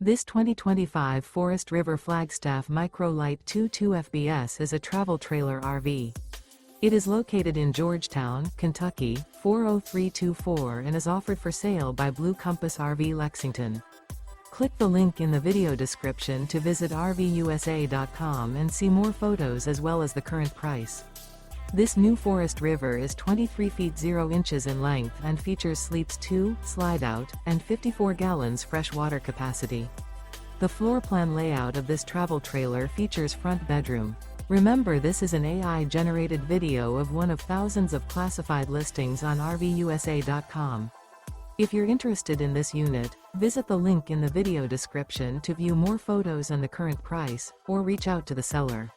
This 2025 Forest River Flagstaff Micro Lite 22 FBS is a travel trailer RV. It is located in Georgetown, Kentucky, 40324 and is offered for sale by Blue Compass RV Lexington. Click the link in the video description to visit RVUSA.com and see more photos as well as the current price. This new Forest River is 23 feet 0 inches in length and features sleeps 2, Slideout, and 54 gallons fresh water capacity. The floor plan layout of this travel trailer features front bedroom. Remember, this is an AI-generated video of one of thousands of classified listings on RVUSA.com. If you're interested in this unit, visit the link in the video description to view more photos and the current price, or reach out to the seller.